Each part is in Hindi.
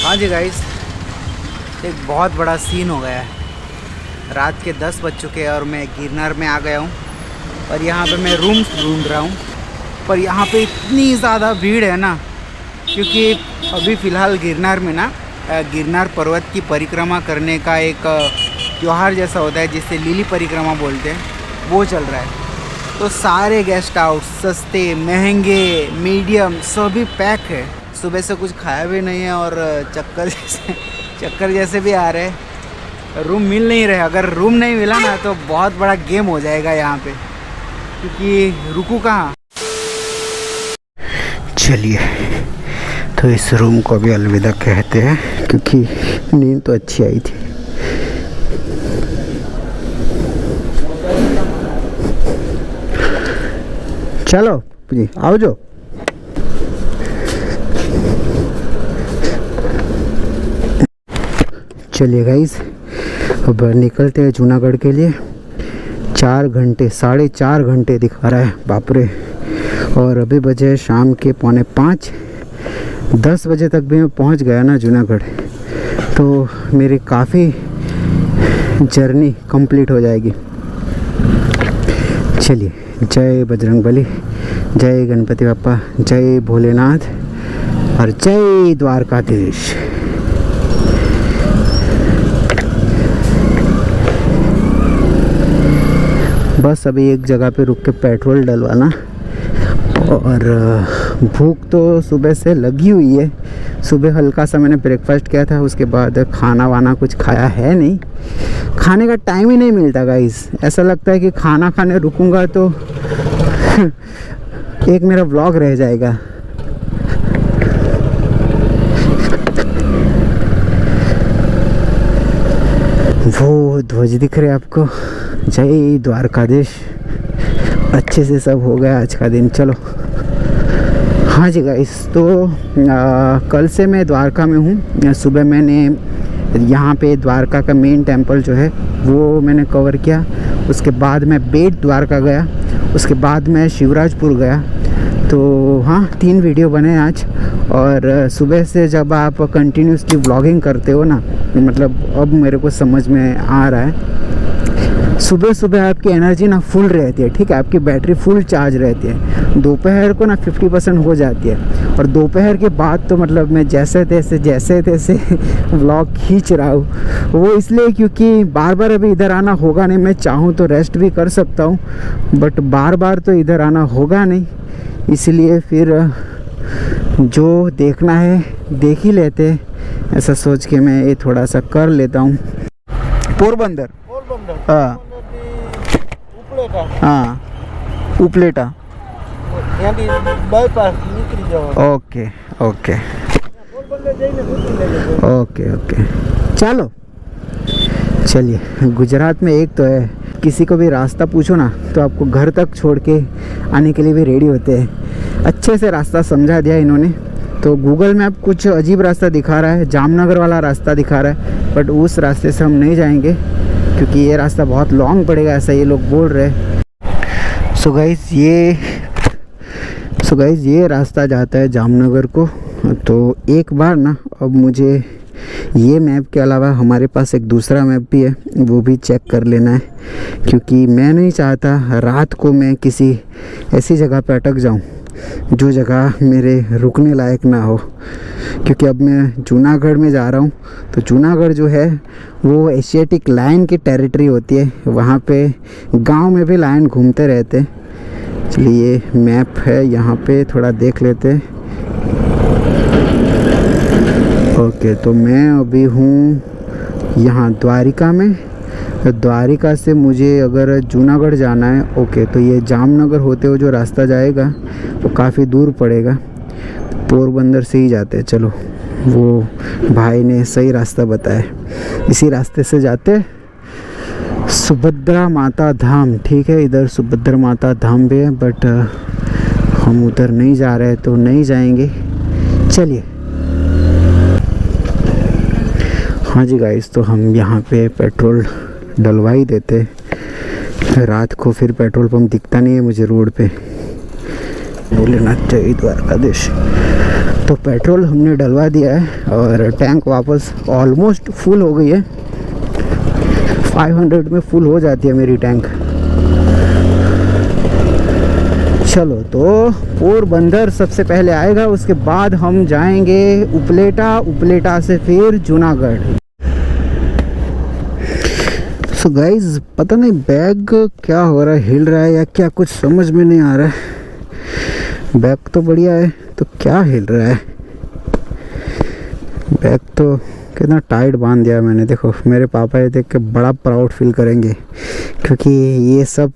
हाँ जी गाइस, एक बहुत बड़ा सीन हो गया है। रात के 10 बज चुके हैं और मैं गिरनार में आ गया हूँ और यहाँ पे मैं रूम्स ढूंढ रहा हूँ। पर यहाँ पे इतनी ज़्यादा भीड़ है ना, क्योंकि अभी फ़िलहाल गिरनार में ना गिरनार पर्वत की परिक्रमा करने का एक त्यौहार जैसा होता है जिसे लिली परिक्रमा बोलते हैं, वो चल रहा है। तो सारे गेस्ट हाउस सस्ते महंगे मीडियम सभी पैक है। सुबह से कुछ खाया भी नहीं है और चक्कर जैसे भी आ रहे हैं। रूम मिल नहीं रहे। अगर रूम नहीं मिला ना तो बहुत बड़ा गेम हो जाएगा यहाँ पे, क्योंकि रुकू कहाँ। चलिए, तो इस रूम को भी अलविदा कहते हैं क्योंकि नींद तो अच्छी आई थी। चलो जी, आओ जो। चलिए गाइस, अब निकलते हैं जूनागढ़ के लिए। 4 घंटे 4.5 घंटे दिखा रहा है, बाप रे। और अभी बजे शाम के 4:45। 10 बजे तक भी मैं पहुंच गया ना जूनागढ़, तो मेरी काफ़ी जर्नी कंप्लीट हो जाएगी। चलिए, जय बजरंगबली, जय गणपति बाप्पा, जय भोलेनाथ और जय द्वारकाधीश। बस अभी एक जगह पे रुक के पेट्रोल डलवाना, और भूख तो सुबह से लगी हुई है। सुबह हल्का सा मैंने ब्रेकफास्ट किया था, उसके बाद खाना वाना कुछ खाया है नहीं। खाने का टाइम ही नहीं मिलता गाइस। ऐसा लगता है कि खाना खाने रुकूंगा तो एक मेरा व्लॉग रह जाएगा। वो ध्वज दिख रहे आपको, जय द्वारकाधीश। अच्छे से सब हो गया आज का दिन। चलो, हाँ जी गाइस, तो कल से मैं द्वारका में हूँ। सुबह मैंने यहाँ पे द्वारका का मेन टेम्पल जो है वो मैंने कवर किया। उसके बाद मैं बेट द्वारका गया, उसके बाद मैं शिवराजपुर गया। तो हाँ, 3 वीडियो बने आज। और सुबह से जब आप कंटिन्यूसली व्लॉगिंग करते हो ना, मतलब अब मेरे को समझ में आ रहा है, सुबह सुबह आपकी एनर्जी ना फुल रहती है, ठीक है, आपकी बैटरी फुल चार्ज रहती है। दोपहर को ना 50% हो जाती है, और दोपहर के बाद तो मतलब मैं जैसे तैसे व्लॉग खींच रहा हूँ। वो इसलिए क्योंकि बार बार अभी इधर आना होगा नहीं। मैं चाहूँ तो रेस्ट भी कर सकता हूँ, बट बार बार तो इधर आना होगा नहीं। इसलिए फिर जो देखना है देख ही लेते, ऐसा सोच के मैं ये थोड़ा सा कर लेता हूँ। पोरबंदर, हाँ हाँ, Upleta. Okay okay okay okay, चलो। चलिए, गुजरात में एक तो है, किसी को भी रास्ता पूछो ना तो आपको घर तक छोड़ के आने के लिए भी रेडी होते हैं। अच्छे से रास्ता समझा दिया इन्होंने। तो गूगल मैप कुछ अजीब रास्ता दिखा रहा है, जामनगर वाला रास्ता दिखा रहा है, बट उस रास्ते से हम नहीं जाएंगे क्योंकि ये रास्ता बहुत लॉन्ग पड़ेगा, ऐसा ये लोग बोल रहे हैं। सो गाइस, ये रास्ता जाता है जामनगर को। तो एक बार ना, अब मुझे ये मैप के अलावा हमारे पास एक दूसरा मैप भी है, वो भी चेक कर लेना है, क्योंकि मैं नहीं चाहता रात को मैं किसी ऐसी जगह पर अटक जाऊं जो जगह मेरे रुकने लायक ना हो। क्योंकि अब मैं जूनागढ़ में जा रहा हूँ, तो जूनागढ़ जो है वो एशियाटिक लायन की टेरिटरी होती है। वहाँ पे गांव में भी लायन घूमते रहते। चलिए, मैप है यहाँ पे, थोड़ा देख लेते। ओके, तो मैं अभी हूँ यहाँ द्वारिका में। द्वारिका से मुझे अगर जूनागढ़ जाना है, ओके, तो ये जामनगर होते हुए जो रास्ता जाएगा वो काफ़ी दूर पड़ेगा। पोरबंदर से ही जाते हैं। चलो, वो भाई ने सही रास्ता बताया, इसी रास्ते से जाते। सुभद्रा माता धाम, ठीक है, इधर सुभद्रा माता धाम भी है, बट हम उधर नहीं जा रहे तो नहीं जाएंगे। चलिए, हाँ जी गाइस, तो हम यहाँ पे पेट्रोल डलवा ही देते। रात को फिर पेट्रोल पंप दिखता नहीं है मुझे रोड पे। लेना चाहिए द्वारकाधीश। तो पेट्रोल हमने डलवा दिया है और टैंक वापस ऑलमोस्ट फुल हो गई है। 500 में फुल हो जाती है मेरी टैंक। चलो तो पोरबंदर सबसे पहले आएगा, उसके बाद हम जाएंगे उपलेटा, उपलेटा से फिर जूनागढ़। सो गाइज पता नहीं बैग क्या हो रहा है, हिल रहा है या क्या, कुछ समझ में नहीं आ रहा है। बैग तो बढ़िया है तो क्या हिल रहा है। बैग तो कितना टाइट बांध दिया मैंने। देखो मेरे पापा ये देख के बड़ा प्राउड फील करेंगे, क्योंकि ये सब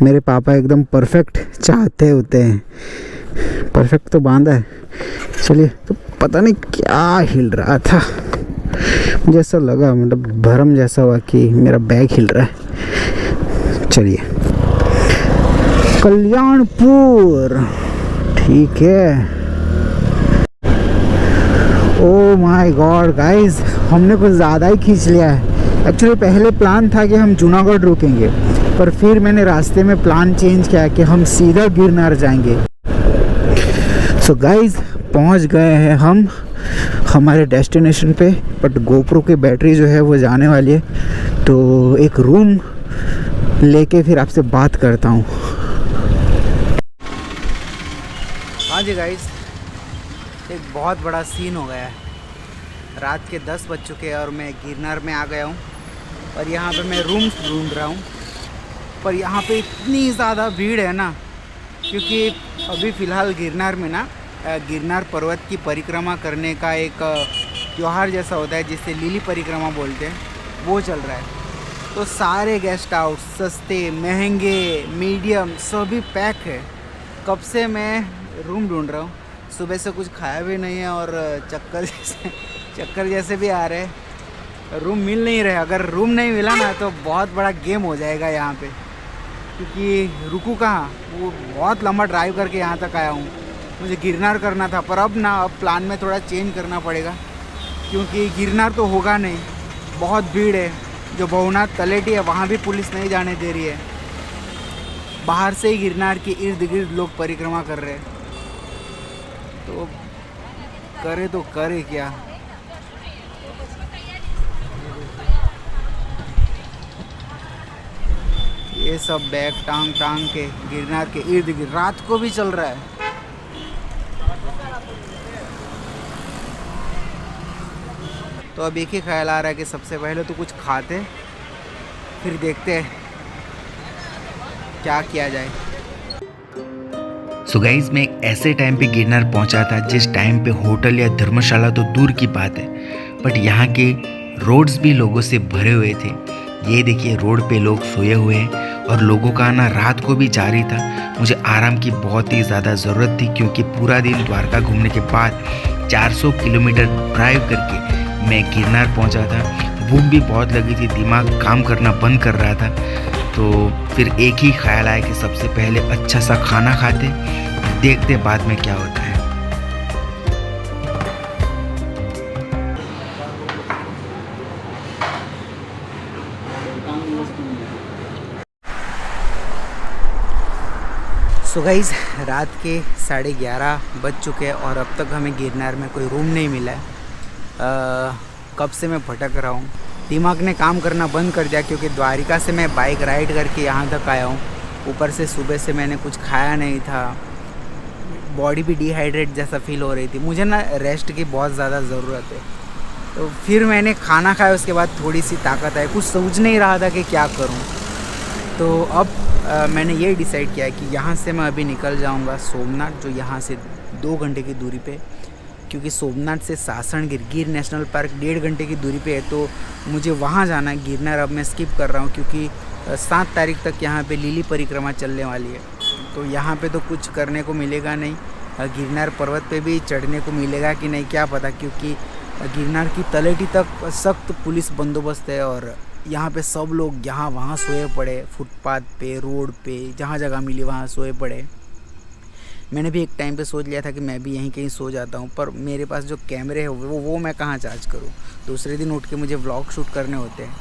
मेरे पापा एकदम परफेक्ट चाहते होते हैं। परफेक्ट तो बांधा है। चलिए, तो पता नहीं क्या हिल रहा था, मुझे ऐसा लगा, मतलब भरम जैसा हुआ कि मेरा बैग हिल रहा है। चलिए कल्याणपुर, ठीक है। ओ माय गॉड गाइस, हमने कुछ ज़्यादा ही खींच लिया है। एक्चुअली पहले प्लान था कि हम जूनागढ़ रुकेंगे, पर फिर मैंने रास्ते में प्लान चेंज किया कि हम सीधा गिरनार जाएंगे। सो गाइस पहुंच गए हैं हम हमारे डेस्टिनेशन पे, बट गोप्रो की बैटरी जो है वो जाने वाली है, तो एक रूम लेके फिर आपसे बात करता हूँ। हाँ जी गाइस, एक बहुत बड़ा सीन हो गया है। रात के 10 बज चुके हैं और मैं गिरनार में आ गया हूँ और यहाँ पे मैं रूम्स ढूंढ रहा हूँ, पर यहाँ पे इतनी ज़्यादा भीड़ है ना, क्योंकि अभी फ़िलहाल गिरनार में ना गिरनार पर्वत की परिक्रमा करने का एक त्यौहार जैसा होता है जिसे लिली परिक्रमा बोलते हैं, वो चल रहा है। तो सारे गेस्ट हाउस सस्ते महंगे मीडियम सभी पैक है। कब से मैं रूम ढूंढ रहा हूँ, सुबह से कुछ खाया भी नहीं है और चक्कर जैसे भी आ रहे हैं, रूम मिल नहीं रहे। अगर रूम नहीं मिला ना तो बहुत बड़ा गेम हो जाएगा यहाँ पे, क्योंकि रुकूँ कहाँ, वो बहुत लंबा ड्राइव करके यहाँ तक आया हूँ। मुझे गिरनार करना था, पर अब प्लान में थोड़ा चेंज करना पड़ेगा, क्योंकि गिरनार तो होगा नहीं, बहुत भीड़ है। जो भवनाथ तलेटी है वहाँ भी पुलिस नहीं जाने दे रही है। बाहर से ही गिरनार के इर्द गिर्द लोग परिक्रमा कर रहे हैं, तो करे क्या। ये सब बैग टांग के गिरनार के इर्द गिर्द रात को भी चल रहा है। तो अब एक ही ख्याल आ रहा है कि सबसे पहले तो कुछ खाते, फिर देखते हैं क्या किया जाए। सो गाइस, मैं एक ऐसे टाइम पे गिरनार पहुंचा था जिस टाइम पे होटल या धर्मशाला तो दूर की बात है, बट यहाँ के रोड्स भी लोगों से भरे हुए थे। ये देखिए, रोड पे लोग सोए हुए हैं और लोगों का आना रात को भी जारी था। मुझे आराम की बहुत ही ज़्यादा ज़रूरत थी, क्योंकि पूरा दिन द्वारका घूमने के बाद 400 किलोमीटर ड्राइव करके मैं गिरनार पहुंचा था। भूख भी बहुत लगी थी, दिमाग काम करना बंद कर रहा था। तो फिर एक ही ख्याल आया कि सबसे पहले अच्छा सा खाना खाते, देखते बाद में क्या होता है। सो गाइस, रात के 11:30 बज चुके हैं और अब तक हमें गिरनार में कोई रूम नहीं मिला है। कब से मैं भटक रहा हूँ, दिमाग ने काम करना बंद कर दिया, क्योंकि द्वारिका से मैं बाइक राइड करके यहाँ तक आया हूँ। ऊपर से सुबह से मैंने कुछ खाया नहीं था, बॉडी भी डिहाइड्रेट जैसा फील हो रही थी। मुझे ना रेस्ट की बहुत ज़्यादा ज़रूरत है। तो फिर मैंने खाना खाया, उसके बाद थोड़ी सी ताकत आई, कुछ सोच नहीं रहा था कि क्या करूँ। तो अब मैंने ये डिसाइड किया कि यहाँ से मैं अभी निकल जाऊँगा सोमनाथ, जो यहाँ से 2 घंटे की दूरी पे, क्योंकि सोमनाथ से सासणगिर गिर नेशनल पार्क 1.5 घंटे की दूरी पे है, तो मुझे वहाँ जाना है। गिरनार अब मैं स्किप कर रहा हूँ, क्योंकि 7 तारीख तक यहाँ पे लिली परिक्रमा चलने वाली है। तो यहाँ पे तो कुछ करने को मिलेगा नहीं। गिरनार पर्वत पे भी चढ़ने को मिलेगा कि नहीं क्या पता, क्योंकि गिरनार की तलेटी तक सख्त पुलिस बंदोबस्त है और यहाँ पे सब लोग यहाँ वहाँ सोए पड़े, फुटपाथ पे, रोड पे, जहाँ जगह मिली वहाँ सोए पड़े। मैंने भी एक टाइम पे सोच लिया था कि मैं भी यहीं कहीं सो जाता हूँ, पर मेरे पास जो कैमरे हैं वो मैं कहाँ चार्ज करूँ। दूसरे दिन उठ के मुझे व्लॉग शूट करने होते हैं,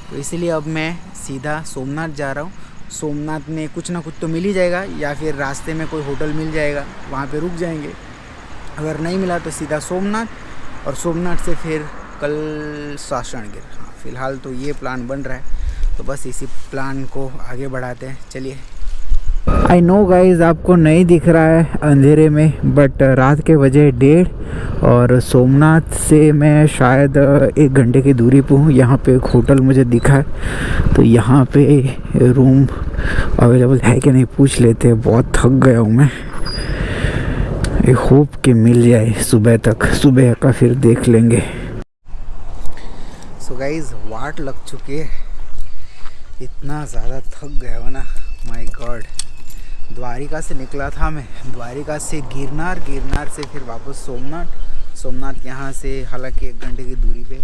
तो इसीलिए अब मैं सीधा सोमनाथ जा रहा हूँ सोमनाथ में कुछ ना कुछ तो मिल ही जाएगा, या फिर रास्ते में कोई होटल मिल जाएगा, वहाँ पे रुक जाएंगे। अगर नहीं मिला तो सीधा सोमनाथ, और सोमनाथ से फिर कल सासणगिर। हाँ, फ़िलहाल तो ये प्लान बन रहा है, तो बस इसी प्लान को आगे बढ़ाते हैं। चलिए। आई नो गाइज आपको नहीं दिख रहा है अंधेरे में, बट रात के बजे 1:30 और सोमनाथ से मैं शायद 1 घंटे की दूरी पे हूँ। यहाँ पे एक होटल मुझे दिखा है, तो यहाँ पे रूम अवेलेबल है कि नहीं पूछ लेते हैं। बहुत थक गया हूँ मैं। आई होप कि मिल जाए सुबह तक, सुबह का फिर देख लेंगे। सो गाइज वाट लग चुकी है, इतना ज़्यादा थक गया हो ना, माय गॉड। द्वारिका से निकला था मैं, द्वारिका से गिरनार, गिरनार से फिर वापस सोमनाथ, सोमनाथ यहाँ से हालांकि 1 घंटे की दूरी पे।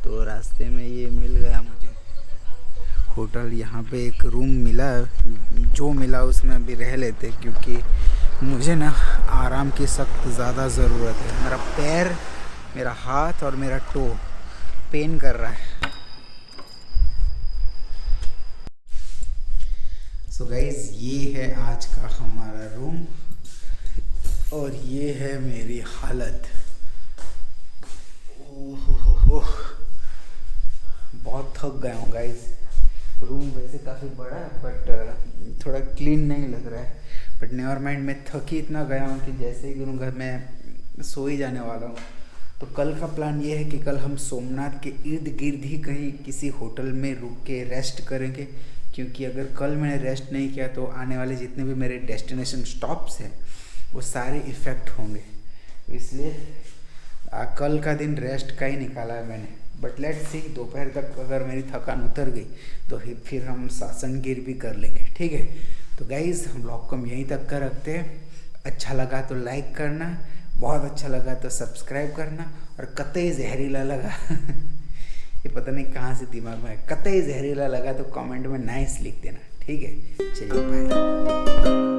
तो रास्ते में ये मिल गया मुझे होटल। यहाँ पे एक रूम मिला, जो मिला उसमें अभी रह लेते, क्योंकि मुझे ना आराम की सख्त ज़्यादा ज़रूरत है। मेरा पैर, मेरा हाथ और मेरा टो पेन कर रहा है। सो गाइज ये है आज का हमारा रूम, और ये है मेरी हालत। ओह, बहुत थक गया हूँ गाइज। रूम वैसे काफ़ी बड़ा है, बट थोड़ा क्लीन नहीं लग रहा है। बट नेवर माइंड, मैं थक ही इतना गया हूँ कि जैसे ही गिरूँगा मैं सो ही जाने वाला हूँ। तो कल का प्लान ये है कि कल हम सोमनाथ के इर्द गिर्द ही कहीं किसी होटल में रुक के रेस्ट करेंगे, क्योंकि अगर कल मैंने रेस्ट नहीं किया तो आने वाले जितने भी मेरे डेस्टिनेशन स्टॉप्स हैं वो सारे इफ़ेक्ट होंगे। इसलिए कल का दिन रेस्ट का ही निकाला है मैंने। बट लेट्स सी, दोपहर तक अगर मेरी थकान उतर गई तो फिर हम सासनगिर भी कर लेंगे, ठीक है। तो गाइज़ हम ब्लॉग को हम यहीं तक का रखते हैं। अच्छा लगा तो लाइक करना, बहुत अच्छा लगा तो सब्सक्राइब करना, और कतई जहरीला लगा ये पता नहीं कहाँ से दिमाग में है, कतई जहरीला लगा तो कमेंट में नाइस लिख देना, ठीक है। चलिए बाय।